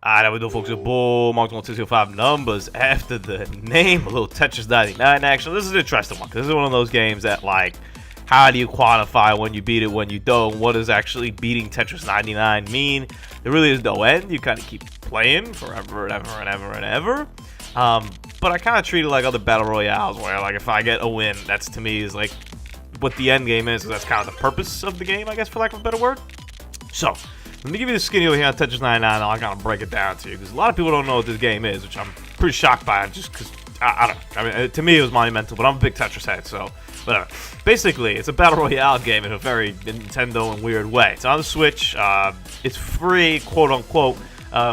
That we do, folks. Boom, marks 1605 numbers after the name. A little Tetris 99 action. This is an interesting one because this is one of those games that, like, how do you quantify when you beat it, when you don't? What does actually beating Tetris 99 mean? There really is no end. You kind of keep playing forever and ever and ever and ever. But I kind of treat it like other battle royales, where, like, if I get a win, that's to me is like what the end game is. That's kind of the purpose of the game, I guess, for lack of a better word. So let me give you the skinny over here on Tetris 99, and I'll kind of break it down to you, because a lot of people don't know what this game is, which I'm pretty shocked by, just because, I don't know. I mean, to me, it was monumental, but I'm a big Tetris head, so whatever. Basically, it's a battle royale game in a very Nintendo and weird way. It's on the Switch. It's free, quote-unquote,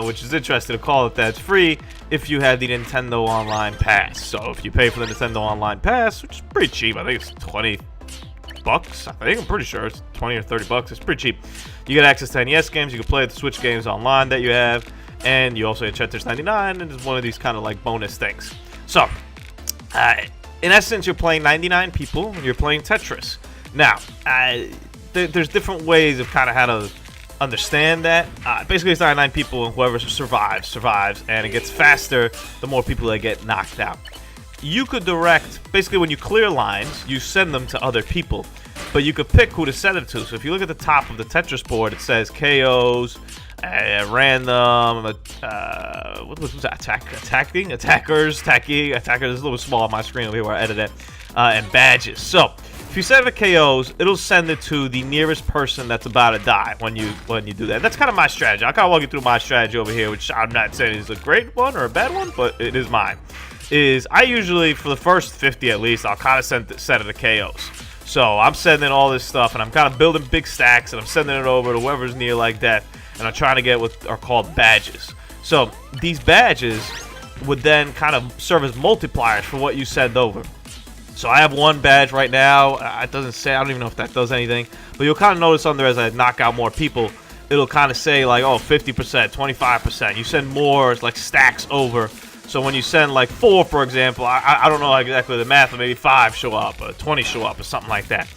which is interesting to call it that. It's free if you had the Nintendo Online Pass. So if you pay for the Nintendo Online Pass, which is pretty cheap, I think it's 20 bucks. I think I'm pretty sure it's 20 or 30 bucks. It's pretty cheap. You get access to NES games. You can play the Switch games online that you have, and you also get Tetris 99, and it's one of these kind of like bonus things. So, in essence, you're playing 99 people, and you're playing Tetris. Now, there's different ways of kind of how to understand that. Basically, it's 99 people, and whoever survives, and it gets faster the more people that get knocked out. You could direct, basically when you clear lines, you send them to other people, but you could pick who to send them to. So if you look at the top of the Tetris board, it says KOs, random, what was that? Attackers, it's a little small on my screen over here where I edit it, and badges. So if you send it to KOs, it'll send it to the nearest person that's about to die when you do that. That's kind of my strategy. I'll kind of walk you through my strategy over here, which I'm not saying is a great one or a bad one, but it is mine. I usually, for the first 50 at least, I'll kind of set it to KOs. So I'm sending all this stuff, and I'm kind of building big stacks, and I'm sending it over to whoever's near like death, and I'm trying to get what are called badges. So these badges would then kind of serve as multipliers for what you send over. So I have one badge right now. It doesn't say, I don't even know if that does anything, but you'll kind of notice on there as I knock out more people, it'll kind of say like, oh, 50%, 25%. You send more, like stacks over. So when you send like 4, for example, I don't know exactly the math, but maybe 5 show up, or 20 show up, or something like that.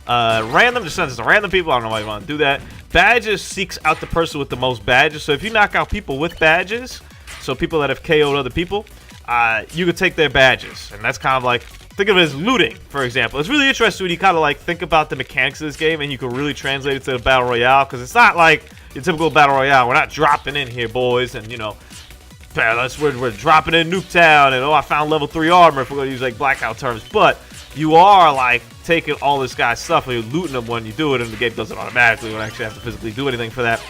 Random just sends it to random people. I don't know why you want to do that. Badges seeks out the person with the most badges. So if you knock out people with badges, so people that have KO'd other people, you could take their badges. And that's kind of like, think of it as looting, for example. It's really interesting when you kind of like think about the mechanics of this game, and you can really translate it to the Battle Royale, because it's not like your typical Battle Royale. We're not dropping in here, boys, and, you know, we're dropping in Nuketown, and I found level 3 armor, if we're going to use like Blackout terms. But you are like taking all this guy's stuff, and you're looting them when you do it, and the game does it automatically. You don't actually have to physically do anything for that.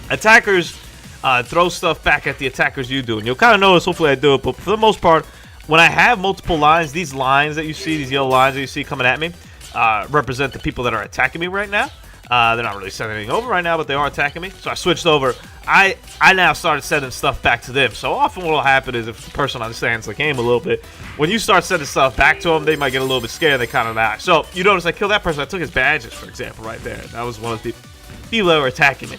Attackers throw stuff back at the attackers you do, and you'll kind of notice, hopefully I do it, but for the most part, when I have multiple lines, these lines that you see, these yellow lines that you see coming at me, represent the people that are attacking me right now. They're not really sending anything over right now, but they are attacking me. So I switched over. I now started sending stuff back to them. So often what will happen is, if the person understands the game a little bit, when you start sending stuff back to them, they might get a little bit scared. They kind of die. So you notice I killed that person. I took his badges, for example, right there. That was one of the people that were attacking me.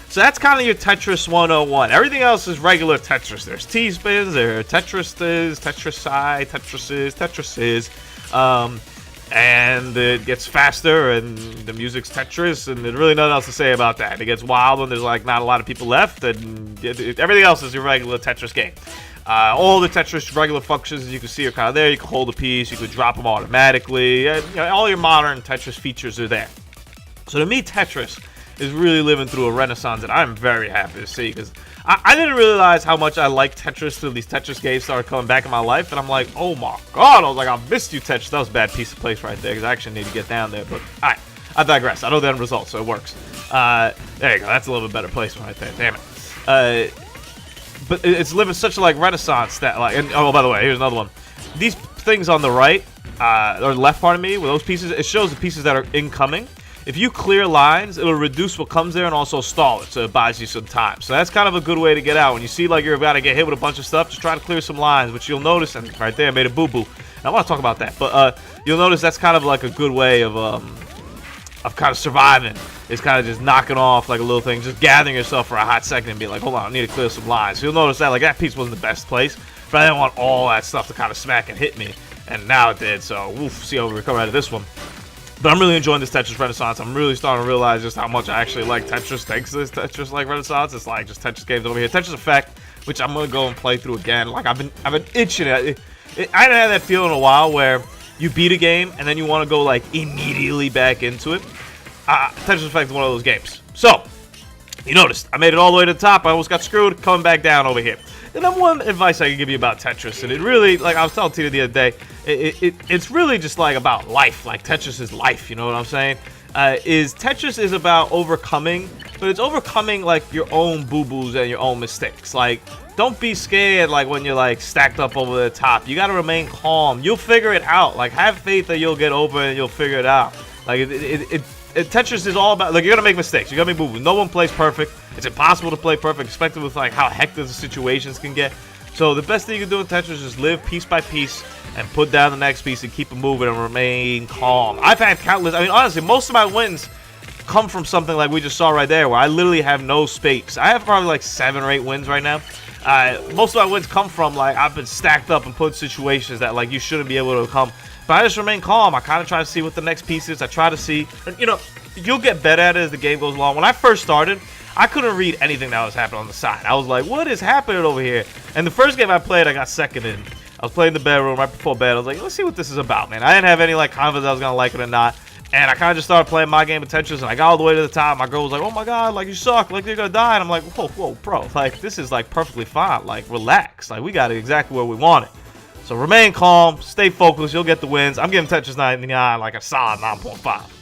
So that's kind of your Tetris 101. Everything else is regular Tetris. There's T-spins, there are Tetrises, Tetrises. And it gets faster, and the music's Tetris, and there's really nothing else to say about that. It gets wild when there's like not a lot of people left, and everything else is your regular Tetris game. All the Tetris regular functions, as you can see, are kind of there. You can hold a piece, you can drop them automatically, and, you know, all your modern Tetris features are there. So to me, Tetris is really living through a renaissance, and I'm very happy to see, because I didn't realize how much I liked Tetris till these Tetris games started coming back in my life, and I'm like, oh my god, I was like, I missed you, Tetris. That was a bad piece of place right there, because I actually need to get down there, but alright, I digress. I know the end result, so it works. There you go, that's a little bit better placement right there, damn it. But it's living such a like renaissance that, like, and oh, by the way, here's another one. These things on the right, or left part of me, with those pieces, it shows the pieces that are incoming. If you clear lines, it'll reduce what comes there and also stall it, so it buys you some time. So that's kind of a good way to get out. When you see like you're about to get hit with a bunch of stuff, just try to clear some lines, which you'll notice, and right there I made a boo-boo. And I want to talk about that, but you'll notice that's kind of like a good way of kind of surviving. It's kind of just knocking off like a little thing, just gathering yourself for a hot second and being like, hold on, I need to clear some lines. So you'll notice that like that piece wasn't the best place, but I didn't want all that stuff to kind of smack and hit me, and now it did. So, oof, see how we recover out of this one. But I'm really enjoying this Tetris Renaissance. I'm really starting to realize just how much I actually like Tetris thanks to this Tetris like Renaissance. It's like just Tetris games over here. Tetris Effect, which I'm gonna go and play through again. Like I've been itching it. I hadn't had that feeling in a while where you beat a game and then you want to go like immediately back into it. Tetris Effect is one of those games. So you noticed I made it all the way to the top. I almost got screwed coming back down over here. The number one advice I can give you about Tetris, and it really, like I was telling Tina the other day, it's really just like about life. Like Tetris is life, you know what I'm saying? Tetris is about overcoming, but it's overcoming like your own boo-boos and your own mistakes. Like, don't be scared like when you're like stacked up over the top. You gotta remain calm. You'll figure it out. Like, have faith that you'll get over it and you'll figure it out. Like Tetris is all about, like, you're gonna make mistakes. You're gonna make boo-boos. No one plays perfect. It's impossible to play perfect, especially with like how hectic the situations can get. So the best thing you can do in Tetris is live piece by piece and put down the next piece and keep it moving and remain calm. I've had countless, I mean, honestly, most of my wins come from something like we just saw right there, where I literally have no space. I have probably like 7 or 8 wins right now. Most of my wins come from like I've been stacked up and put in situations that like you shouldn't be able to overcome. But I just remain calm. I kind of try to see what the next piece is. I try to see, and you know, you'll get better at it as the game goes along. When I first started, I couldn't read anything that was happening on the side. I was like, what is happening over here? And the first game I played, I got second in. I was playing in the bedroom right before bed. I was like, let's see what this is about, man. I didn't have any like confidence I was going to like it or not. And I kind of just started playing my game of Tetris, and I got all the way to the top. My girl was like, oh my God, like you suck, like you're going to die. And I'm like, whoa, bro, like this is like perfectly fine. Like relax. Like we got it exactly where we want it. So remain calm, stay focused. You'll get the wins. I'm giving Tetris 99 like a solid 9.5.